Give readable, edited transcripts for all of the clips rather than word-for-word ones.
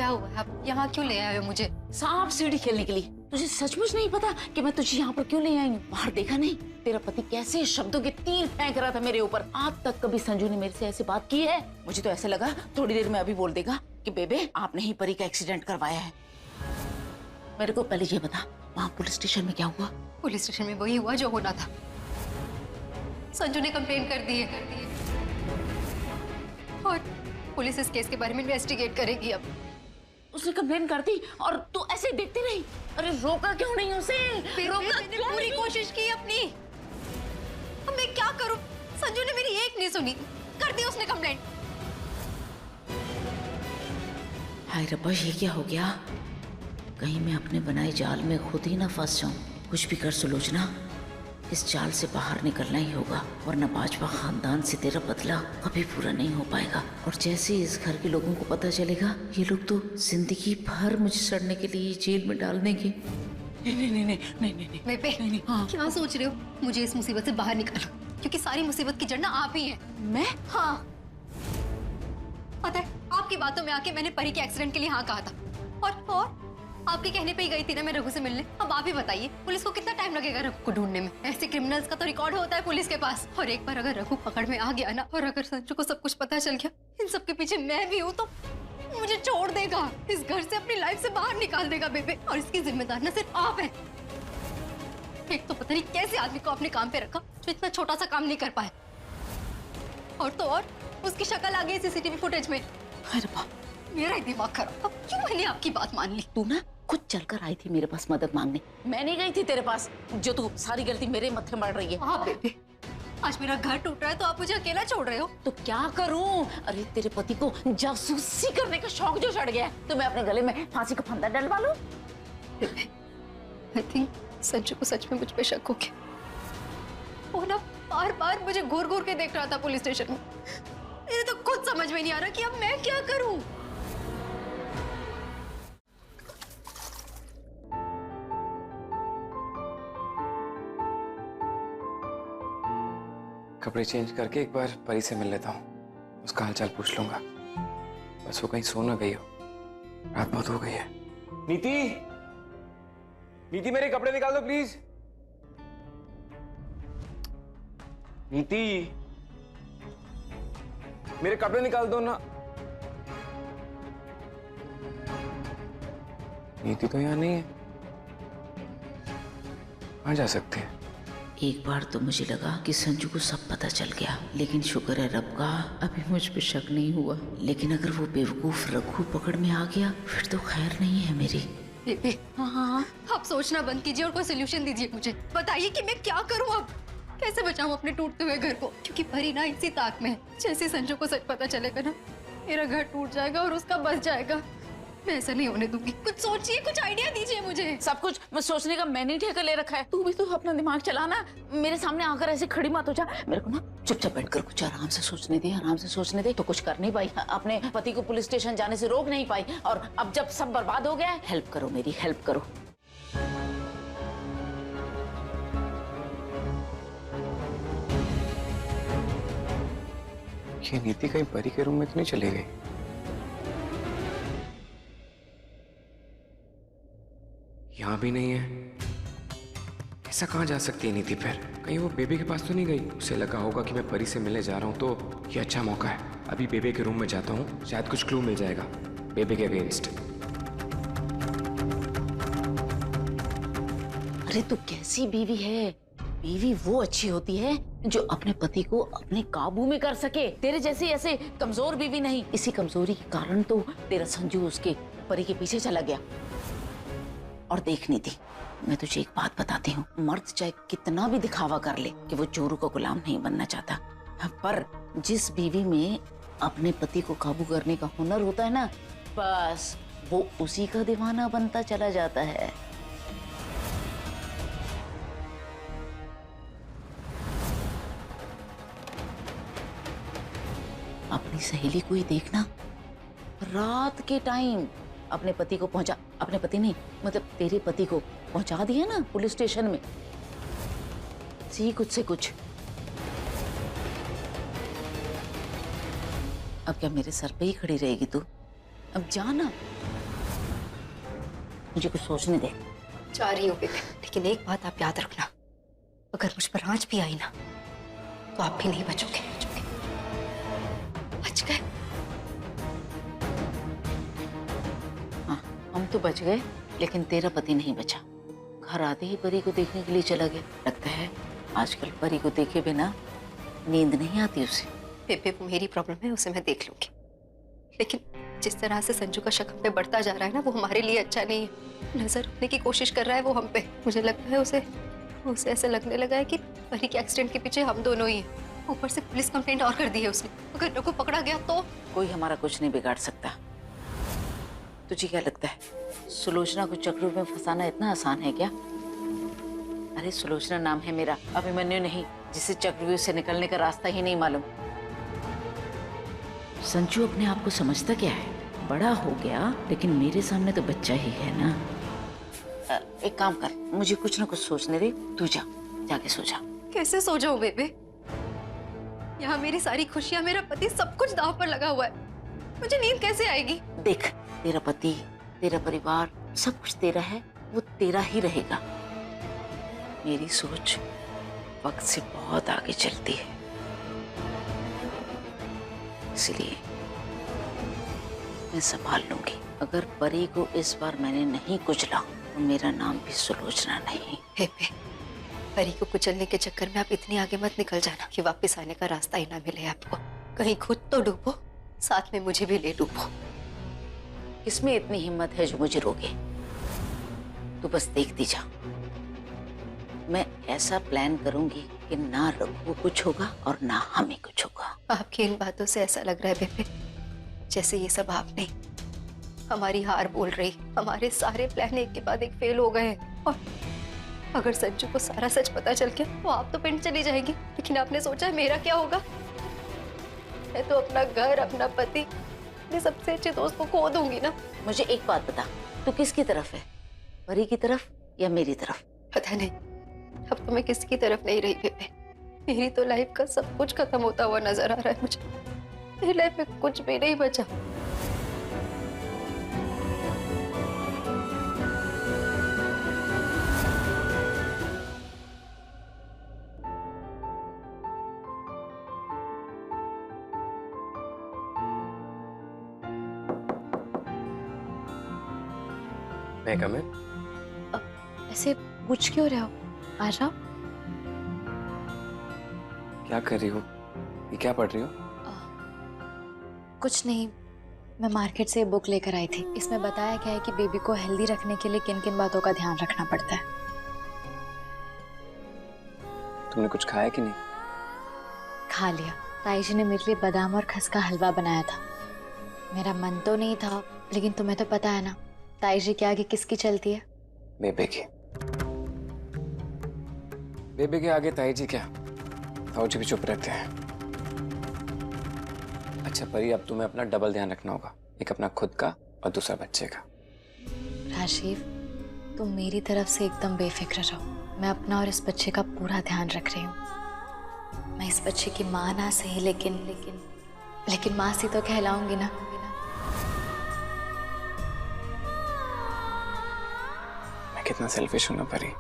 क्या हुआ है? आप यहाँ क्यों ले आए हो मुझे? सांप सीढ़ी खेलने के लिए। तुझे सचमुच नहीं पता कि मैं तुझे यहाँ पर क्यों ले आई हूँ? बाहर देखा नहीं तेरा पति कैसे शब्दों के तीर फेंक रहा था मेरे ऊपर। आज तक कभी संजू ने मेरे से ऐसी बात की है? मुझे तो ऐसे लगा थोड़ी देर में अभी बोल देगा कि बेबे आपने ही परी का एक्सीडेंट करवाया है। मेरे को पहले ये बता, वहाँ पुलिस स्टेशन में क्या हुआ? पुलिस स्टेशन में वही हुआ जो होना था। संजू ने कंप्लेन कर दी है और पुलिस इस केस के बारे में इन्वेस्टिगेट करेगी। अब उसने कंप्लेन कर दी और तू ऐसे देखती रही? अरे रोका क्यों नहीं उसे? रोका मैंने पूरी कोशिश की अपनी। अब मैं क्या करूं? संजू ने मेरी एक नहीं सुनी, कर दी उसने कंप्लेंट। हाय रब्बा, ये क्या हो गया? कहीं मैं अपने बनाए जाल में खुद ही ना फंस जाऊं। कुछ भी कर सुलोचना, इस जाल से बाहर निकलना ही होगा, वरना बाजवा खानदान से तेरा बदला कभी पूरा नहीं हो पाएगा। और जैसे ही इस घर के लोगों को पता चलेगा, ये लोग तो जिंदगी भर मुझे सड़ने के लिए जेल में डाल देंगे। नहीं। बेबे, हाँ। क्या सोच रहे हो? मुझे इस मुसीबत से बाहर निकालो, क्योंकि सारी मुसीबत की जड़ ना आप ही हैं। मैं? हाँ, पता है आपकी बातों में आके मैंने परी के एक्सीडेंट के लिए हाँ कहा था और आपके कहने पे ही गई थी ना मैं रघु से मिलने। अब आप ही बताइए, पुलिस को कितना टाइम लगेगा रघु को ढूंढने में? ऐसे क्रिमिनल्स का तो रिकॉर्ड होता है पुलिस के पास। और एक बार अगर रघु पकड़ में आ गया ना, और अगर संजू को सब कुछ पता चल गया, इन सब के पीछे मैं भी हूँ, तो मुझे छोड़ देगा, इस घर से अपनी लाइफ से बाहर निकाल देगा बेबे। और इसकी जिम्मेदार ना सिर्फ आप है। एक तो पता नहीं कैसे आदमी को अपने काम पे रखा जो इतना छोटा सा काम नहीं कर पाए, और तो और उसकी शक्ल आ गई सीसीटीवी फुटेज में। मेरा ही दिमाग खराब। अब क्यों मैंने आपकी बात मान ली? तू ना खुद चलकर आई थी मेरे पास मदद मांगने, मैं नहीं गई थी तेरे पास जो तू सारी गलती मेरे मत्थे मार रही है। हाँ बेबे, आज मेरा घर टूट रहा है तो आप मुझे अकेला छोड़ रहे हो? तो क्या करूं? अरे तेरे पति को जासूसी करने का शौक जो चढ़ गया है, तो मैं अपने गले में फांसी का फंदा डलवा लूं? आई थिंक संजू को सच में मुझ पे शक हो गया। वो ना बार बार मुझे घूर घूर के देख रहा था पुलिस स्टेशन में। मेरे तो खुद समझ में नहीं आ रहा कि अब मैं क्या करूं। कपड़े चेंज करके एक बार परी से मिल लेता हूँ, उसका हालचाल पूछ लूंगा। बस वो कहीं सो ना गई हो, रात बहुत हो गई है। नीति, नीति मेरे कपड़े निकाल दो प्लीज। नीति, मेरे कपड़े निकाल दो ना। नीति तो यहाँ नहीं है, कहाँ जा सकते हैं? एक बार तो मुझे लगा कि संजू को सब पता चल गया, लेकिन शुक्र है रब का अभी मुझ पे शक नहीं हुआ। लेकिन अगर वो बेवकूफ रघु पकड़ में आ गया फिर तो खैर नहीं है मेरी। बेबे, हाँ, आप सोचना बंद कीजिए और कोई सोल्यूशन दीजिए मुझे। बताइए कि मैं क्या करूं अब? कैसे बचाऊं अपने टूटते हुए घर को? क्योंकि परी ना इसी ताक में है। जैसे संजू को सच पता चलेगा ना, मेरा घर टूट जाएगा और उसका बच जाएगा। मैं ऐसा नहीं होने दूंगी। कुछ सोचिए, कुछ आइडिया दीजिए मुझे। सब कुछ मैं सोचने का मैंने ठेका ले रखा है। तू भी तो अपना दिमाग चलाना, मेरे सामने आकर ऐसे खड़ी मत हो जा। मेरे को ना चुपचाप बैठकर कुछ आराम से सोचने दे, आराम से सोचने दे। तो कुछ कर नहीं पाई, अपने पति को पुलिस स्टेशन जाने से रोक नहीं पाई, और अब जब सब बर्बाद हो गया है, हेल्प करो, मेरी हेल्प करो। ये नीति कहीं परी के रूम में तो नहीं चली गई? यहाँ भी नहीं है। ऐसा कहाँ जा सकती है नीति? फिर कहीं वो बेबी के पास तो नहीं गई? उसे लगा होगा कि मैं परी से मिलने जा रहा हूँ, तो ये अच्छा मौका है। अभी बेबी के रूम में जाता हूँ, शायद कुछ क्लू मिल जाएगा बेबी के अगेंस्ट। अरे तू कैसी बीवी है? बीवी वो अच्छी होती है जो अपने पति को अपने काबू में कर सके। तेरे जैसी ऐसे कमजोर बीवी नहीं। इसी कमजोरी के कारण तो तेरा संजू उसके परी के पीछे चला गया। और देखनी थी, मैं तुझे एक बात बताती हूँ, मर्द चाहे कितना भी दिखावा कर ले कि वो चोरों का गुलाम नहीं बनना चाहता, पर जिस बीवी में अपने पति को काबू करने का हुनर होता है ना, बस वो उसी का दीवाना बनता चला जाता है। अपनी सहेली को ही देखना, रात के टाइम अपने पति को पहुंचा, अपने पति नहीं मतलब तेरे पति को पहुंचा दिया ना पुलिस स्टेशन में। सी कुछ से कुछ। अब क्या मेरे सर पे ही खड़ी रहेगी तू? अब जाना। मुझे कुछ सोचने दे। जा रही हूँ बेबे, लेकिन एक बात आप याद रखना, अगर मुझ पर आंच भी आई ना तो आप भी नहीं बचोगे। बच गए? हाँ, हम तो बच गए, लेकिन तेरा पति नहीं बचा। घर आते ही परी को देखने के लिए चला गया। लगता है आजकल परी को देखे बिना नींद नहीं आती उसे। बेबे वो मेरी प्रॉब्लम है, उसे मैं देख लूंगी, लेकिन जिस तरह से संजू का शक हम पे बढ़ता जा रहा है ना, वो हमारे लिए अच्छा नहीं है। नजर रखने की कोशिश कर रहा है वो हम पे। मुझे लगता है उसे ऐसा लगने लगा है कि परी के एक्सीडेंट के पीछे हम दोनों ही हैं। ऊपर से पुलिस कंप्लेंट और कर दी है उसने। अगर रघु पकड़ा गया तो? कोई हमारा कुछ नहीं बिगाड़ सकता। तुझे क्या लगता है सुलोचना को चक्रों में फंसाना इतना आसान है क्या? अरे सुलोचना नाम है मेरा, अभिमन्यु नहीं, जिसे चक्रव्यूह से निकलने का रास्ता ही नहीं मालूम। संजू अपने आप को समझता क्या है? बड़ा हो गया, लेकिन मेरे सामने तो बच्चा ही है ना। एक काम कर, मुझे कुछ ना कुछ सोचने दे। तू जाके सो जा। कैसे सो जाऊं बेबे? यहाँ मेरी सारी खुशियां, मेरा पति, सब कुछ दांव पर लगा हुआ है। मुझे नींद कैसे आएगी? देख, तेरा पति, तेरा परिवार, सब कुछ तेरा है, वो तेरा ही रहेगा। मेरी सोच वक्त से बहुत आगे चलती है, इसलिए मैं संभाल लूंगी। अगर परी को इस बार मैंने नहीं कुचला तो मेरा नाम भी सुलोचना नहीं। बेबे, परी को कुचलने के चक्कर में आप इतनी आगे मत निकल जाना कि वापस आने का रास्ता ही ना मिले आपको। कहीं खुद तो डूबो, साथ में मुझे भी ले डूबो। इसमें इतनी हिम्मत है जो मुझे रोके? तू बस देखती जा। मैं ऐसा प्लान करूंगी कि ना रघु को कुछ होगा और ना हमें कुछ होगा। आपकी इन बातों से ऐसा लग रहा है बेबे जैसे ये सब आप नहीं, हमारी हार बोल रही। हमारे सारे प्लान एक के बाद एक फेल हो गए हैं, और अगर संजू को सारा सच पता चल गया तो आप तो पिंड चली जाएगी। लेकिन आपने सोचा है मेरा क्या होगा? मैं तो अपना घर, अपना पति, अपने सबसे अच्छे दोस्त को खो दूंगी ना। मुझे एक बात बता, तू किसकी तरफ है? परी की तरफ या मेरी तरफ? पता नहीं, अब तो मैं किसी की तरफ नहीं रही बेबे। मेरी तो लाइफ का सब कुछ खत्म होता हुआ नजर आ रहा है मुझे। मेरी लाइफ में कुछ भी नहीं बचा। मैं कम है? ऐसे पूछ क्यों रहे हो? आ जाओ। क्या कर रही हो? ये क्या पढ़ रही हो? कुछ नहीं, मैं मार्केट से बुक लेकर आई थी। इसमें बताया गया है कि बेबी को हेल्दी रखने के लिए किन किन बातों का ध्यान रखना पड़ता है। तुमने कुछ खाया कि नहीं? खा लिया। ताई जी ने मेरे लिए बादाम और खस का हलवा बनाया था। मेरा मन तो नहीं था, लेकिन तुम्हें तो पता है ना ताई जी के आगे किसकी चलती है? बेबे की। बेबे के आगे ताई जी क्या, ताऊ जी भी चुप रहते हैं। अच्छा परी, अब तुम्हें अपना डबल ध्यान रखना होगा, एक अपना खुद का और दूसरा बच्चे का। राजीव, तुम मेरी तरफ से एकदम बेफिक्र रहो। मैं अपना और इस बच्चे का पूरा ध्यान रख रही हूँ। मैं इस बच्चे की माँ ना सही, लेकिन माँ सी तो कहलाऊंगी ना। मैं कितना सेल्फिश हूं ना परी,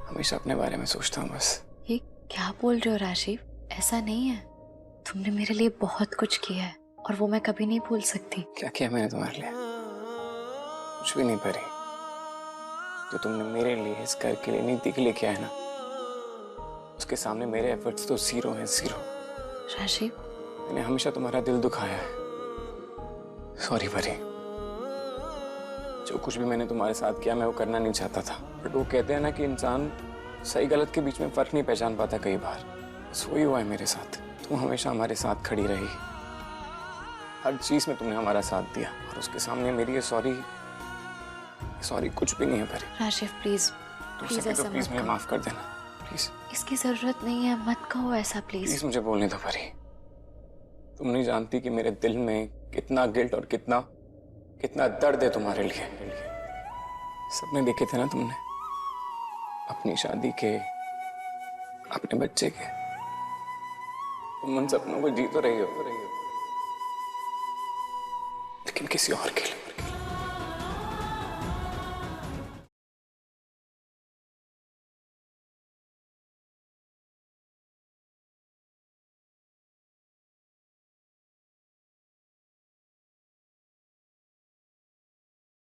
हमेशा अपने बारे में सोचता हूँ बस। ये क्या बोल रहे हो राजीव? ऐसा नहीं है। तुमने मेरे लिए बहुत कुछ किया है और वो मैं कभी नहीं भूल सकती। क्या किया मैंने तुम्हारे लिए? कुछ भी नहीं परी। जो तुमने मेरे लिए, इस घर के लिए, नीति के लिए किया है ना, उसके सामने मेरे एफर्ट्स तो जीरो हैं, जीरो। राजीव, मैंने हमेशा तुम्हारा दिल दुखाया है। सॉरी परी। जो कुछ भी मैंने तुम्हारे साथ किया मैं वो करना नहीं चाहता था, बट वो कहते हैं ना कि इंसान सही गलत के बीच में फर्क नहीं पहचान पाता कई बार। बस वही हुआ है मेरे साथ। तुम हमेशा हमारे साथ खड़ी रही, हर चीज में तुमने हमारा साथ दिया, और उसके सामने मेरी ये सॉरी कुछ भी नहीं है परी। राजीव प्लीज, प्लीज ऐसा प्लीज मत मुझे कहो। माफ कर देना प्लीज। इसकी जरूरत नहीं है, मत कहो ऐसा प्लीज। प्लीज मुझे बोलने दो परी। तुम नहीं जानती कि मेरे दिल में कितना गिल्ट और कितना दर्द है तुम्हारे लिए। सपने देखे थे ना तुमने, अपनी शादी के, अपने बच्चे के। तुम उन सपनों को जी तो रही हो, लेकिन किसी और के लिए।